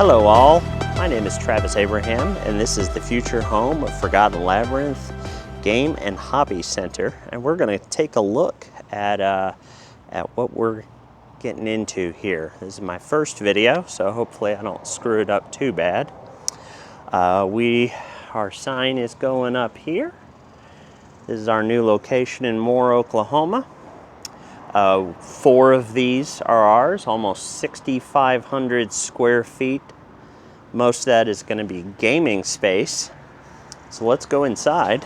Hello all, my name is Travis Abraham and this is the future home of Forgotten Labyrinth Game and Hobby Center, and we're going to take a look at what we're getting into here. This is my first video, so hopefully I don't screw it up too bad. Our sign is going up here. This is our new location in Moore, Oklahoma. 4 of these are ours, almost 6,500 square feet. Most of that is going to be gaming space. So let's go inside.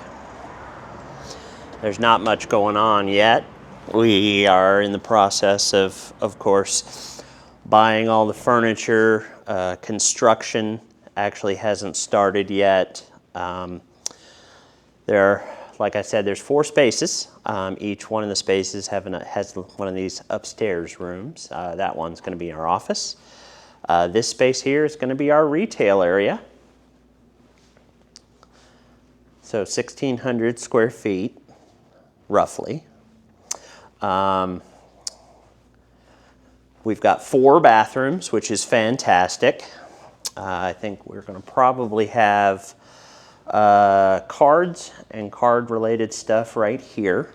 There's not much going on yet. We are in the process of course, buying all the furniture. Construction actually hasn't started yet. Like I said, there's 4 spaces. Each one of the spaces has one of these upstairs rooms. That one's going to be our office. This space here is going to be our retail area. So 1,600 square feet, roughly. We've got 4 bathrooms, which is fantastic. I think we're going to probably have cards and card-related stuff right here.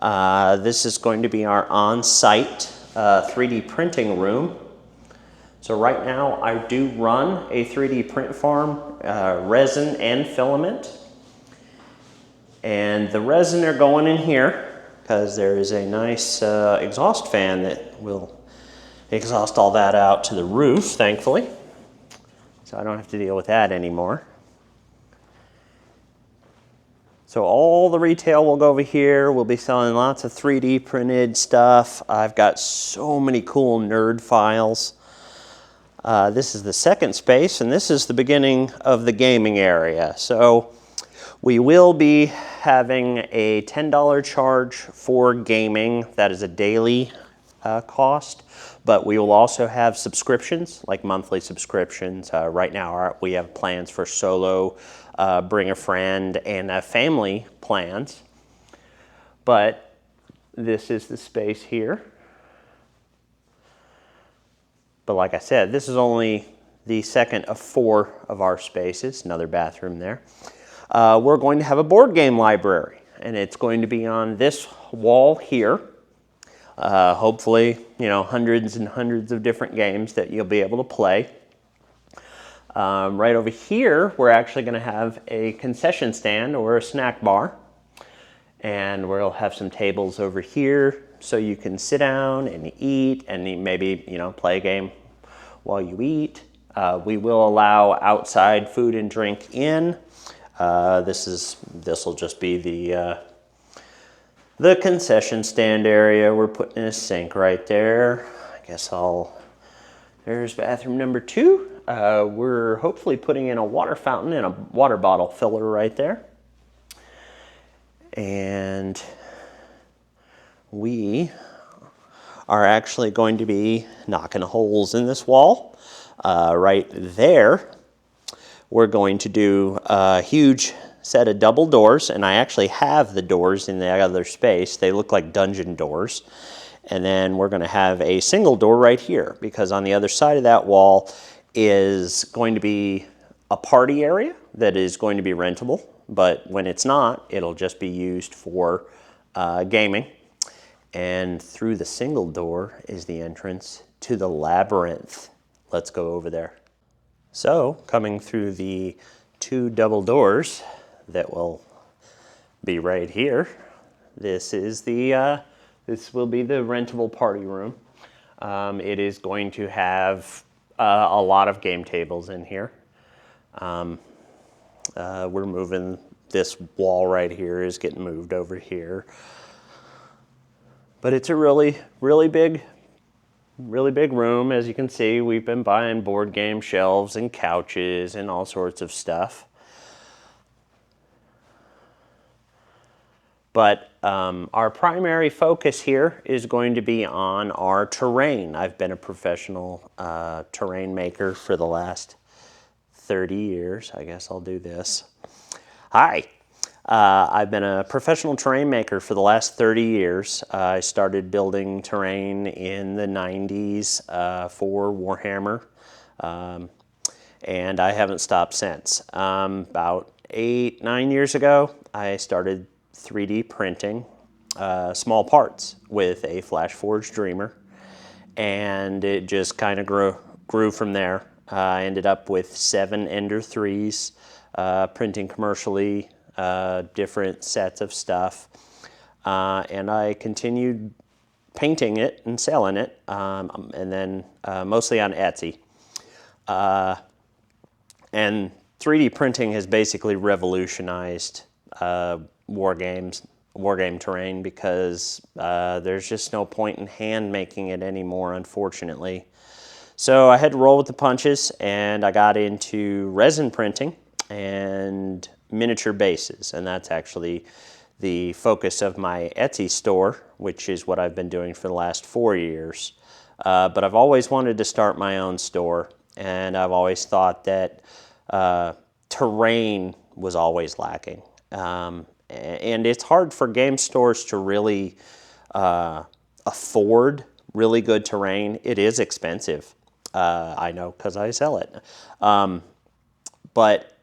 This is going to be our on-site 3D printing room. So right now I do run a 3D print farm, resin and filament. And the resin are going in here because there is a nice exhaust fan that will exhaust all that out to the roof, thankfully. So I don't have to deal with that anymore. So all the retail will go over here. We'll be selling lots of 3D printed stuff. I've got so many cool nerd files. This is the second space, and this is the beginning of the gaming area. So we will be having a $10 charge for gaming. That is a daily cost, but we will also have subscriptions, like monthly subscriptions. Right now we have plans for solo, bring a friend, and family plans. But this is the space here. But like I said, this is only the second of 4 of our spaces, another bathroom there. We're going to have a board game library, and it's going to be on this wall here. Hopefully, hundreds and hundreds of different games that you'll be able to play. Right over here, we're actually going to have a concession stand or a snack bar. And we'll have some tables over here so you can sit down and eat and maybe, play a game while you eat. We will allow outside food and drink in. This will just be the concession stand area. We're putting a sink right there. I guess there's bathroom number 2. We're hopefully putting in a water fountain and a water bottle filler right there. And we are actually going to be knocking holes in this wall. Right there, we're going to do a huge set of double doors, and I actually have the doors in the other space. They look like dungeon doors. And then we're going to have a single door right here, because on the other side of that wall is going to be a party area that is going to be rentable, but when it's not, it'll just be used for gaming. And through the single door is the entrance to the Labyrinth. Let's go over there. So, coming through the 2 double doors that will be right here, this will be the rentable party room. It is going to have a lot of game tables in here. We're moving this wall right here is getting moved over here. But it's a really big room. As you can see, we've been buying board game shelves and couches and all sorts of stuff. But our primary focus here is going to be on our terrain. I've been a professional terrain maker for the last 30 years. I guess I'll do this. Hi. I've been a professional terrain maker for the last 30 years. I started building terrain in the 90s for Warhammer. And I haven't stopped since. About 8, 9 years ago, I started 3D printing small parts with a Flash Forge Dreamer, and it just kind of grew from there. I ended up with 7 Ender 3s, printing commercially, different sets of stuff, and I continued painting it and selling it, and then mostly on Etsy. And 3D printing has basically revolutionized war game terrain, because there's just no point in hand making it anymore, unfortunately. So I had to roll with the punches, and I got into resin printing and miniature bases, and that's actually the focus of my Etsy store, which is what I've been doing for the last 4 years. But I've always wanted to start my own store, and I've always thought that terrain was always lacking. And it's hard for game stores to really afford really good terrain. It is expensive. I know, because I sell it. But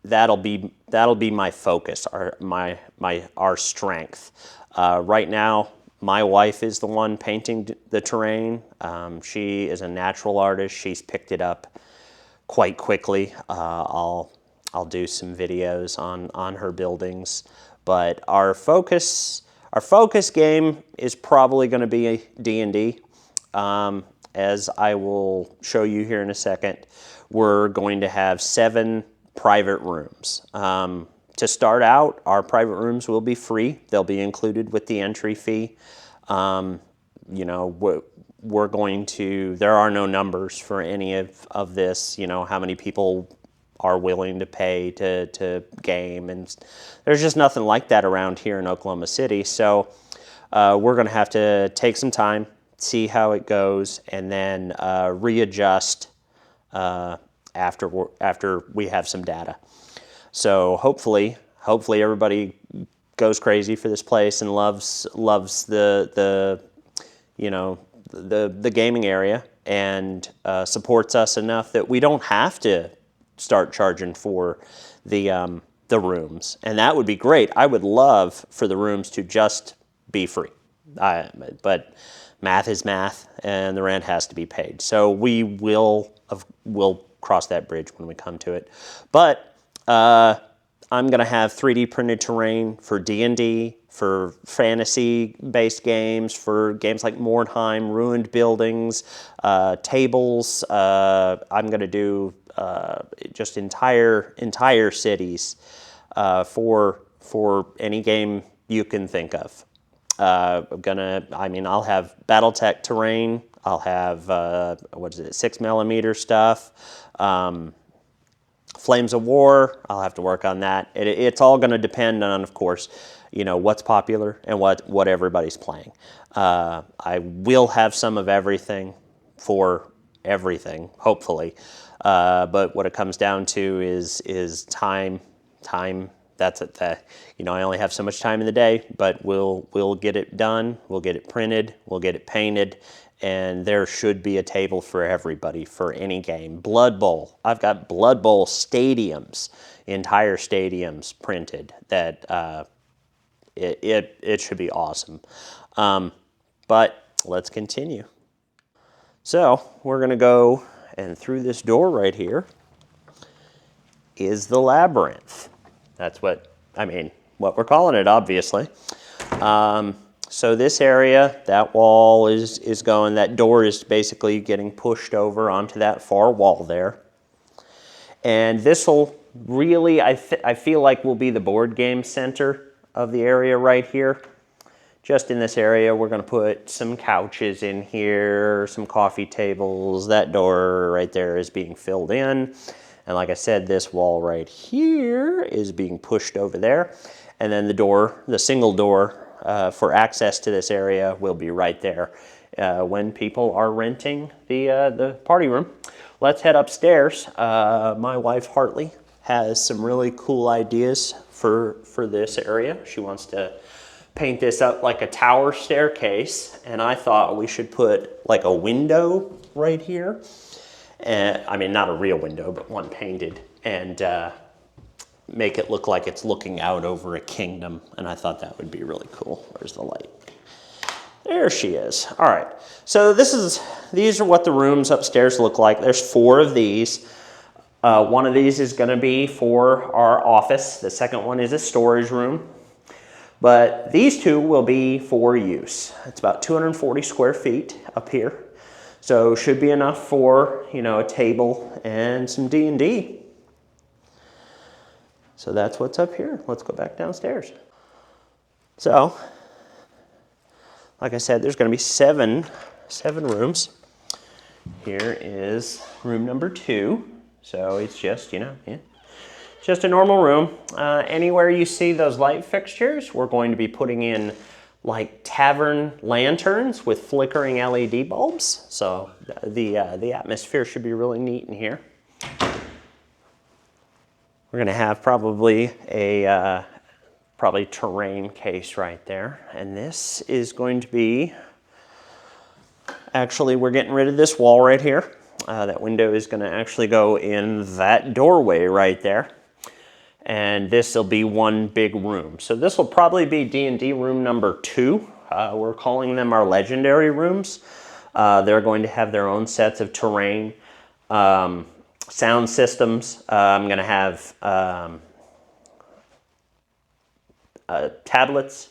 that'll be my focus, our strength. Right now, my wife is the one painting the terrain. She is a natural artist. She's picked it up quite quickly. I'll do some videos on her buildings, but our focus game is probably going to be D&D. As I will show you here in a second, we're going to have 7 private rooms. To start out, our private rooms will be free. They'll be included with the entry fee. You know, we're going to, there are no numbers for any of this, you know, how many people are willing to pay to game, and there's just nothing like that around here in Oklahoma City. So we're going to have to take some time, see how it goes, and then readjust after we have some data. So hopefully everybody goes crazy for this place and loves the you know, the gaming area, and supports us enough that we don't have to start charging for the rooms. And that would be great. I would love for the rooms to just be free. But math is math, and the rent has to be paid. So we'll cross that bridge when we come to it. But I'm going to have 3D printed terrain for D&D, for fantasy-based games, for games like Mordheim, Ruined Buildings, tables. I'm going to do just entire cities for any game you can think of. I'll have BattleTech terrain. I'll have 6mm stuff. Flames of War, I'll have to work on that. It's all going to depend on, of course, you know, what's popular and what everybody's playing. I will have some of everything for everything, hopefully. But what it comes down to is time. That's it. You know, I only have so much time in the day, but we'll get it done. We'll get it printed. We'll get it painted. And there should be a table for everybody for any game. Blood Bowl. I've got Blood Bowl stadiums, entire stadiums printed. That it should be awesome. But let's continue. So we're going to go, and through this door right here is the Labyrinth. That's what we're calling it, obviously. So this area, that wall is going, that door is basically getting pushed over onto that far wall there. And this will really, I feel like, will be the board game center of the area right here. Just in this area, we're going to put some couches in here, some coffee tables. That door right there is being filled in. And like I said, this wall right here is being pushed over there. And then the single door for access to this area will be right there when people are renting the party room. Let's head upstairs. My wife, Hartley, has some really cool ideas for this area. She wants to paint this up like a tower staircase, and I thought we should put like a window right here. And, I mean, not a real window, but one painted, and make it look like it's looking out over a kingdom. And I thought that would be really cool. Where's the light? There she is. All right. So these are what the rooms upstairs look like. There's 4 of these. One of these is going to be for our office. The second one is a storage room. But these 2 will be for use. It's about 240 square feet up here. So should be enough for, you know, a table and some D&D. So that's what's up here. Let's go back downstairs. So, like I said, there's going to be seven rooms. Here is room number 2. So it's just, you know, just a normal room. Anywhere you see those light fixtures, we're going to be putting in like tavern lanterns with flickering LED bulbs. So the atmosphere should be really neat in here. We're going to have probably a terrain case right there. And this is going to be, actually we're getting rid of this wall right here. That window is going to actually go in that doorway right there. And this will be one big room. So this will probably be D&D room number 2. We're calling them our legendary rooms. They're going to have their own sets of terrain, sound systems. I'm going to have tablets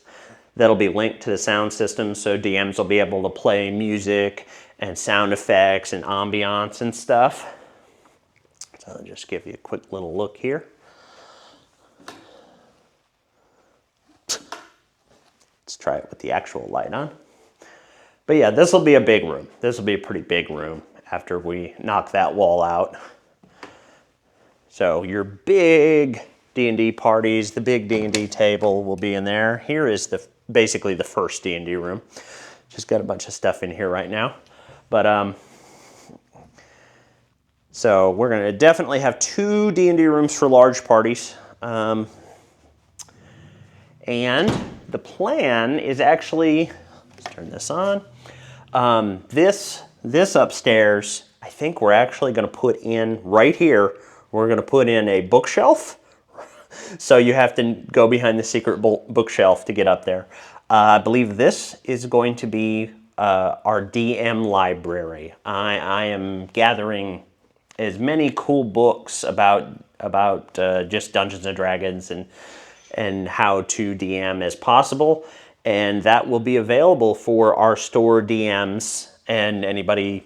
that'll be linked to the sound system, so DMs will be able to play music and sound effects and ambiance and stuff. So I'll just give you a quick little look here. Let's try it with the actual light on. But yeah, this will be a big room. This will be a pretty big room after we knock that wall out. So your big D&D parties, the big D&D table will be in there. Here is basically the first D&D room. Just got a bunch of stuff in here right now. But so we're going to definitely have 2 D&D rooms for large parties. And the plan is actually, let's turn this on. This upstairs, I think we're actually going to put in right here, we're going to put in a bookshelf. So you have to go behind the secret bookshelf to get up there. I believe this is going to be our DM library. I am gathering as many cool books about just Dungeons and Dragons and how to DM as possible, and that will be available for our store DMs and anybody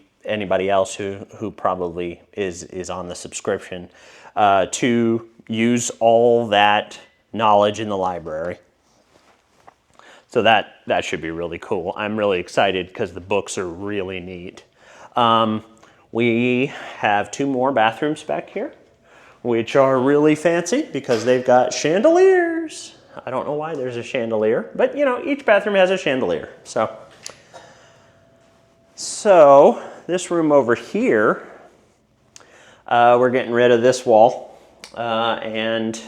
else who probably is on the subscription to use all that knowledge in the library. So that should be really cool. I'm really excited because the books are really neat. We have 2 more bathrooms back here, which are really fancy because they've got chandeliers. I don't know why there's a chandelier, but you know, each bathroom has a chandelier. So this room over here, we're getting rid of this wall, and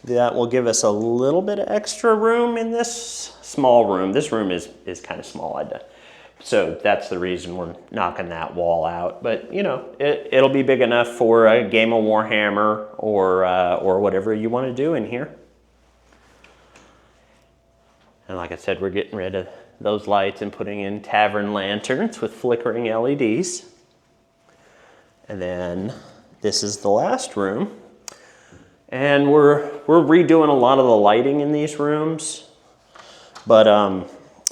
that will give us a little bit of extra room in this small room. This room is kind of small, so that's the reason we're knocking that wall out. But you know, it'll be big enough for a game of Warhammer or whatever you want to do in here. And like I said, we're getting rid of those lights and putting in tavern lanterns with flickering LEDs. And then this is the last room. And we're redoing a lot of the lighting in these rooms, but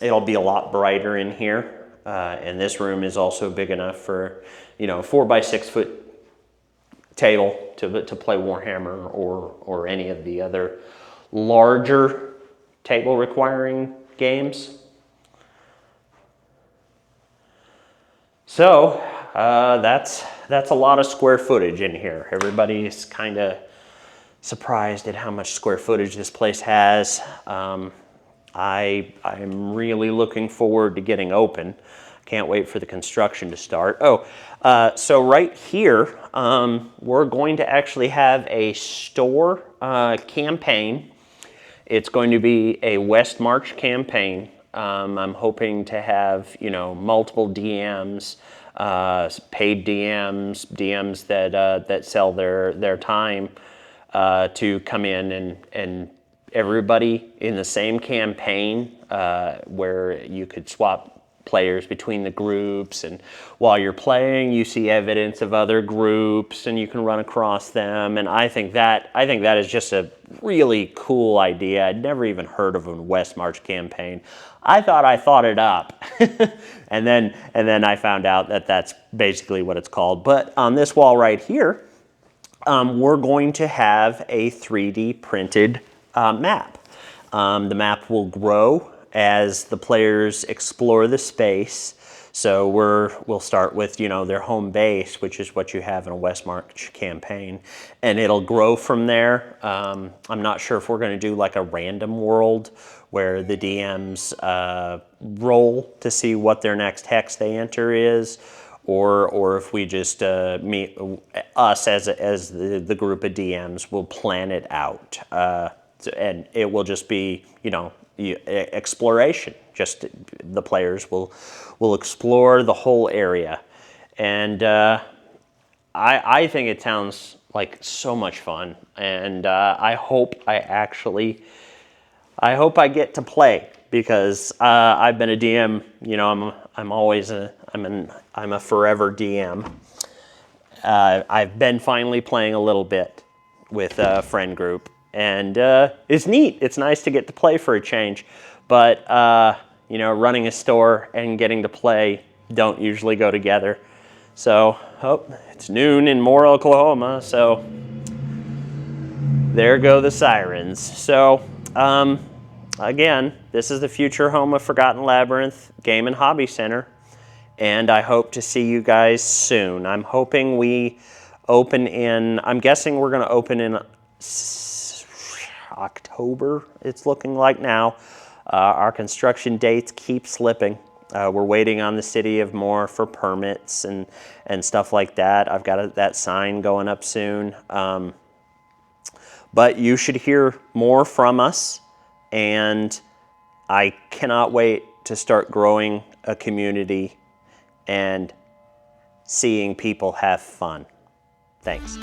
it'll be a lot brighter in here. And this room is also big enough for, you know, 4 by 6 foot table to play Warhammer or any of the other larger table requiring games. So that's a lot of square footage in here. Everybody's kind of surprised at how much square footage this place has. I'm really looking forward to getting open. Can't wait for the construction to start. So right here, we're going to actually have a store campaign. It's going to be a West March campaign. I'm hoping to have, you know, multiple DMs paid DMs that sell their time to come in and everybody in the same campaign where you could swap players between the groups, and while you're playing you see evidence of other groups and you can run across them, and I think that is just a really cool idea. I'd never even heard of a West March campaign. I thought it up and then I found out that that's basically what it's called. But on this wall right here, we're going to have a 3D printed map. The map will grow as the players explore the space. So we'll start with, their home base, which is what you have in a West March campaign, and it'll grow from there. I'm not sure if we're going to do like a random world where the DMs roll to see what their next hex they enter is, or if we just meet us as the group of DMs will plan it out, and it will just be exploration. Just the players will explore the whole area, and I think it sounds like so much fun, and I hope I get to play, because I've been a DM. I'm a forever DM. I've been finally playing a little bit with a friend group, and it's neat. It's nice to get to play for a change, but running a store and getting to play don't usually go together. So, it's noon in Moore, Oklahoma, so there go the sirens. So, again, this is the future home of Forgotten Labyrinth Game and Hobby Center, and I hope to see you guys soon. I'm hoping we open I'm guessing we're going to open in October, it's looking like now. Our construction dates keep slipping. We're waiting on the city of Moore for permits and stuff like that. I've got that sign going up soon. But you should hear more from us, and I cannot wait to start growing a community and seeing people have fun. Thanks.